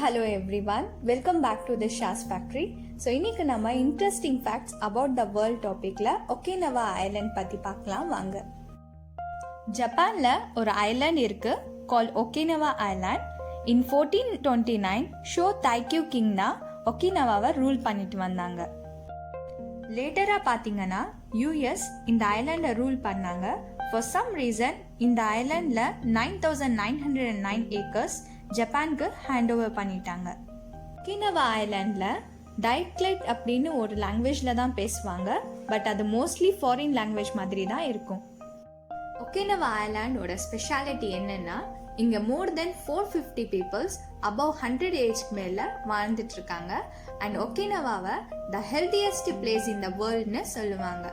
hello everyone. Welcome back to the Shas Factory. So இன்னைக்கு நம்ம interesting facts about the world topicல Okinawa Island பத்தி பார்க்கலாம் வாங்க. ஜப்பான்ல ஒரு ஐலாண்ட் இருக்கு called Okinawa Island. In 1429 Sho Taikyu கிங்னா ஒகினவாவை ரூல் பண்ணிட்டு வந்தாங்க. லேட்டரா பாத்தீங்கன்னா US இந்த ஐலாண்டை ரூல் பண்ணாங்க. For some reason இந்த ஐலாண்ட்ல 9909 acres ஜப்பானுக்கு ஹேண்ட் ஓவர் பண்ணிட்டாங்க. ஒகினவா ஐலாண்ட்ல டைக்லைட் அப்படின்னு ஒரு லாங்குவேஜ்ல தான் பேசுவாங்க. பட் அது மோஸ்ட்லி ஃபாரின் லாங்குவேஜ் மாதிரி தான் இருக்கும். ஒகினவா ஐலாண்டோட ஸ்பெஷாலிட்டி என்னன்னா இங்க மோர் தென் 450 பீப்புள்ஸ் அபவ் 100 ஏஜ்க்கு மேல வாழ்ந்துட்டு இருக்காங்க. அண்ட் ஒகினவாவை the healthiest place in the வேர்ல்ட்னு சொல்லுவாங்க.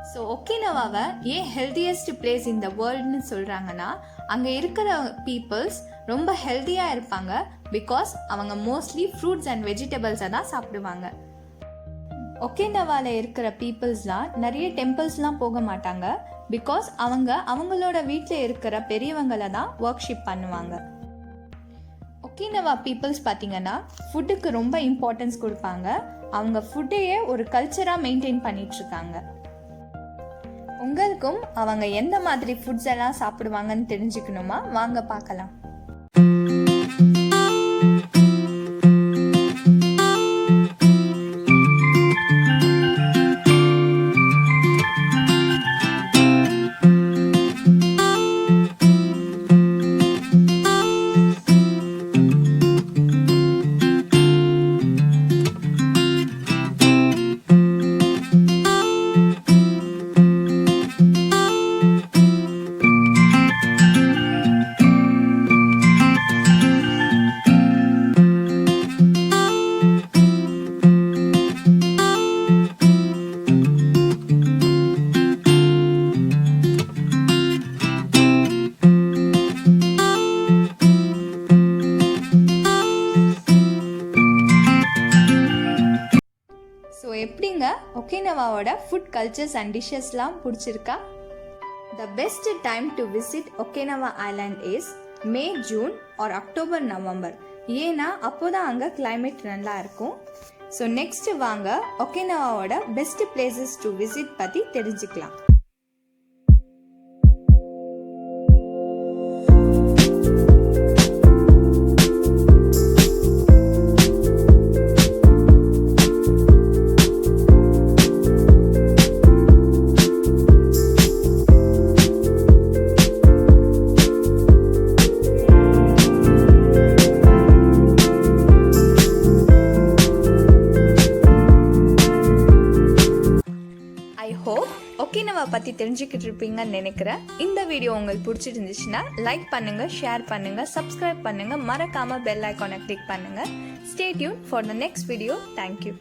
ஸோ ஒகினவாவை ஏன் ஹெல்தியஸ்ட் பிளேஸ் இந்த வேர்ல்டுன்னு சொல்கிறாங்கன்னா அங்கே இருக்கிற பீப்புள்ஸ் ரொம்ப ஹெல்த்தியாக இருப்பாங்க. பிகாஸ் அவங்க மோஸ்ட்லி ஃப்ரூட்ஸ் அண்ட் வெஜிடபிள்ஸை தான் சாப்பிடுவாங்க. ஒகினவாவில் இருக்கிற பீப்புள்ஸ்லாம் நிறைய டெம்பிள்ஸ்லாம் போக மாட்டாங்க. பிகாஸ் அவங்களோட வீட்டில் இருக்கிற பெரியவங்களை தான் ஒர்க்ஷிப் பண்ணுவாங்க. ஒகினவா பீப்புள்ஸ் பார்த்தீங்கன்னா ஃபுட்டுக்கு ரொம்ப இம்பார்ட்டன்ஸ் கொடுப்பாங்க. அவங்க ஃபுட்டையே ஒரு கல்ச்சராக மெயின்டைன் பண்ணிட்டு இருக்காங்க. உங்களுக்கும் அவங்க எந்த மாதிரி ஃபுட்ஸ் எல்லாம் சாப்பிடுவாங்கன்னு தெரிஞ்சுக்கணுமா? வாங்க பார்க்கலாம். எப்படிங்க ஒகினவாவோட ஃபுட் கல்ச்சர்ஸ் அண்ட் டிஷ்ஷஸ்லாம் பிடிச்சிருக்கா? The best time to visit Okinawa island is May, June R October, November. ஏன்னா அப்போதான் அங்கே கிளைமேட் நல்லா இருக்கும். ஸோ நெக்ஸ்ட் வாங்க ஒகினவாவோட பெஸ்ட் பிளேசஸ் டு விசிட் பற்றி தெரிஞ்சுக்கலாம். ஒகினவா பற்றி தெரிஞ்சுக்கிட்டு இருப்பீங்கன்னு நினைக்கிறேன். இந்த வீடியோ உங்களுக்கு பிடிச்சிருந்துச்சுன்னா லைக் பண்ணுங்க, ஷேர் பண்ணுங்க, சப்ஸ்கிரைப் பண்ணுங்க, மறக்காம பெல் ஐகானை கிளிக் பண்ணுங்க. Stay tune for the next video. Thank you.